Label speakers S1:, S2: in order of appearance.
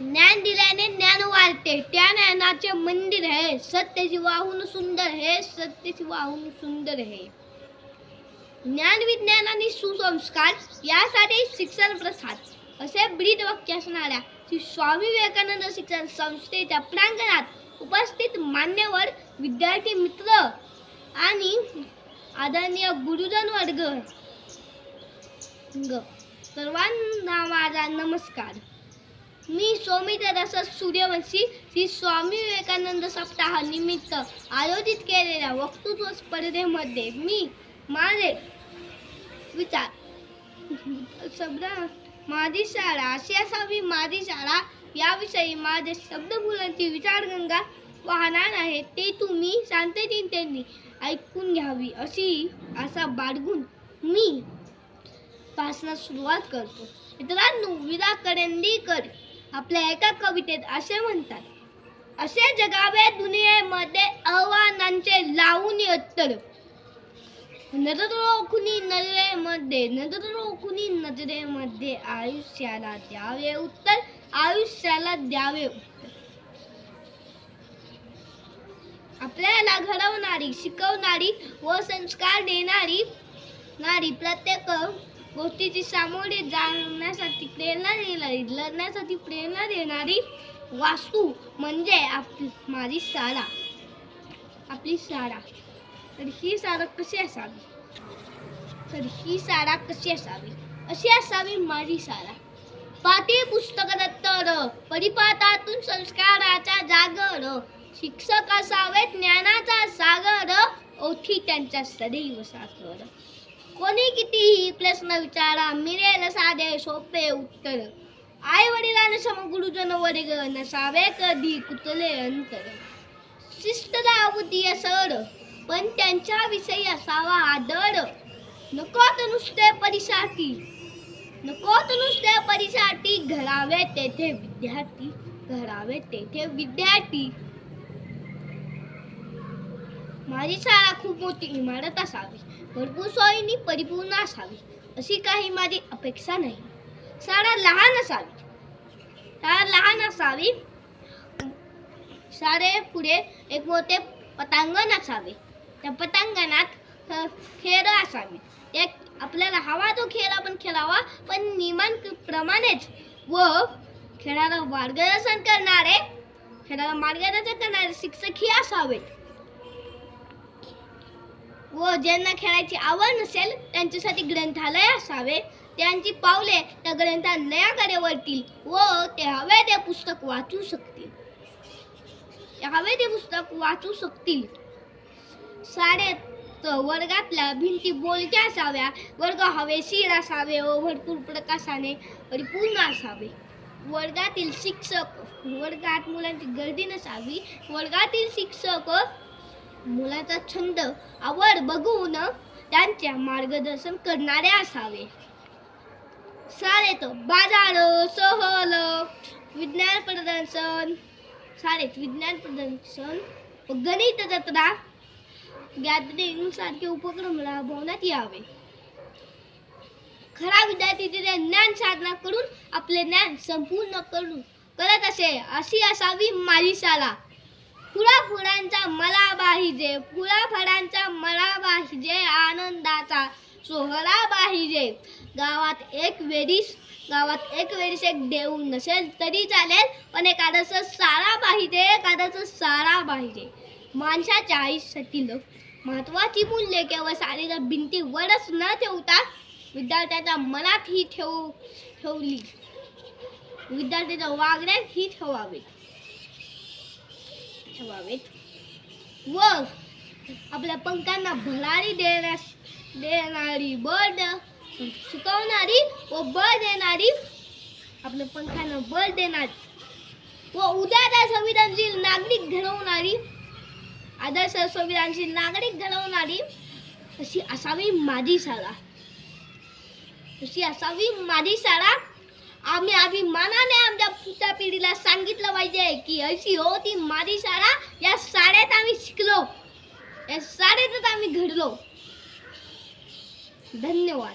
S1: ज्ञान दिल्याने ज्ञान वाढते, त्या ज्ञानाचे मंदिर है, सत्याची वाहून सुंदर है, सत्याची वाहून सुंदर है. ज्ञान विज्ञान आणि सुसंस्कार यासाठी शिक्षण प्रसार असे ब्रीद वाक्य असणाऱ्या श्री स्वामी विवेकानंद शिक्षण संस्थेच्या प्रांगणात उपस्थित मान्यवर, विद्यार्थी मित्र आणि आदरणीय गुरुजन वर्ग सर्वांना माझा नमस्कार. मी सौमित्र रस सूर्यवंशी श्री स्वामी विवेकानंद सप्ताह निमित्त आयोजित केलेल्या वक्तृत्व स्पर्धेमध्ये मी माझे विचार माझी शाळा अशी असावी, माझी शाळा याविषयी माझे शब्दफुलांची विचारगंगा वाहणार आहे. ते तुम्ही शांतचिंतेने ऐकून घ्यावी अशी आशा बाळगून मी भाषणास सुरुवात करतो. मित्रांनो, विदा करंदीकर आपल्या एका कवितेत असे म्हणतात, असे जगावे दुनियेमध्ये आव्हानांचे लावून उत्तर, नजर रोखुनी नजरेमध्ये आयुष्याला द्यावे उत्तर, आयुष्याला द्यावे उत्तर. आपल्याला घडवणारी, शिकवणारी व संस्कार देणारी प्रत्येक गोष्टीची सामोरे जाण्यासाठी प्रेरणा देणारी, लढण्यासाठी प्रेरणा देणारी वास्तू म्हणजे माझी शाळा, आपली शाळा. तर ही शाळा कशी असावी? अशी असावी माझी शाळा. पाठी पुस्तक दत्तर, परिपाठातून संस्काराचा जागर, शिक्षक असावेत ज्ञानाचा सागर, ओठी त्यांच्या सदैव सागर. कोणी कितीही प्रश्न विचारा, मिळेल साधे सोपे उत्तर, आई वडिलांना सम गुरुजन वर्ग, नसावे कधी कुतले अंतर. शिस्त लावती सर, पण त्यांच्या विषयी असावा आदर, नकोत नुसते परीसाठी, घडावे तेथे विद्यार्थी. माझी शाळा खूप मोठी इमारत असावी, भरपूर सोयींनी परिपूर्ण असावी अशी काही माझी अपेक्षा नाही. शाळा लहान असावी. शाळेपुढे एक मोठे पटांगण असावे, त्या पटांगणात खेळ असावी. आपल्याला हवा तो खेळ आपण खेळावा, पण नियमांप्रमाणेच, व खेळाला मार्गदर्शन करणारे शिक्षकही असावेत. व ज्यांना खेळायची आवड नसेल त्यांच्यासाठी ग्रंथालय असावे. त्यांची पावले त्या ग्रंथालयाकडे वळतील व ते हवे ते पुस्तक वाचू शकतील. शाळेत वर्गातल्या भिंती बोलक्या असाव्या, वर्ग हवेशीर असावे व भरपूर प्रकाशाने परिपूर्ण असावे. वर्गात मुलांची गर्दी नसावी. वर्गातील शिक्षक मुलाचा छंद आवड बघून त्यांचे मार्गदर्शन करणारे असावे. शाळेत बाजार, सहल, विज्ञान प्रदर्शन, गणित जत्रा, गॅदरिंग सारखे उपक्रम राबवण्यात यावे. खरा विद्यार्थी तिथे ज्ञान साधना करून आपले ज्ञान संपूर्ण करत असे, अशी असावी माझी शाळा. फुलाफळांचा मला पाहिजे, आनंदाचा सोहळा पाहिजे. गावात एक वेळीस एक देऊळ नसेल तरी चालेल, पण एखादं शाळा पाहिजे. माणसाच्या आयुष्यातील महत्वाची मूल्ये केवळ शाळेच्या भिंतीवरच न ठेवता विद्यार्थ्याच्या मनात ही ठेवली, विद्यार्थ्याच्या वागण्यात ही ठेवावेत व आपल्या पंखांना भरारी देणारी, शिकवणारी व बळ देणारी, आपल्या पंखांना बळ देणारी व उद्याचा संविधानशील नागरिक घडवणारी, आदर्श संविधानशील नागरिक घडवणारी अशी असावी माझी शाळा. आम्ही अभिमानाने आमच्या पुढच्या पिढीला सांगितलं पाहिजे की अशी होती माझी शाळा. या शाळेत आम्ही शिकलो, या शाळेतच आम्ही घडलो. धन्यवाद.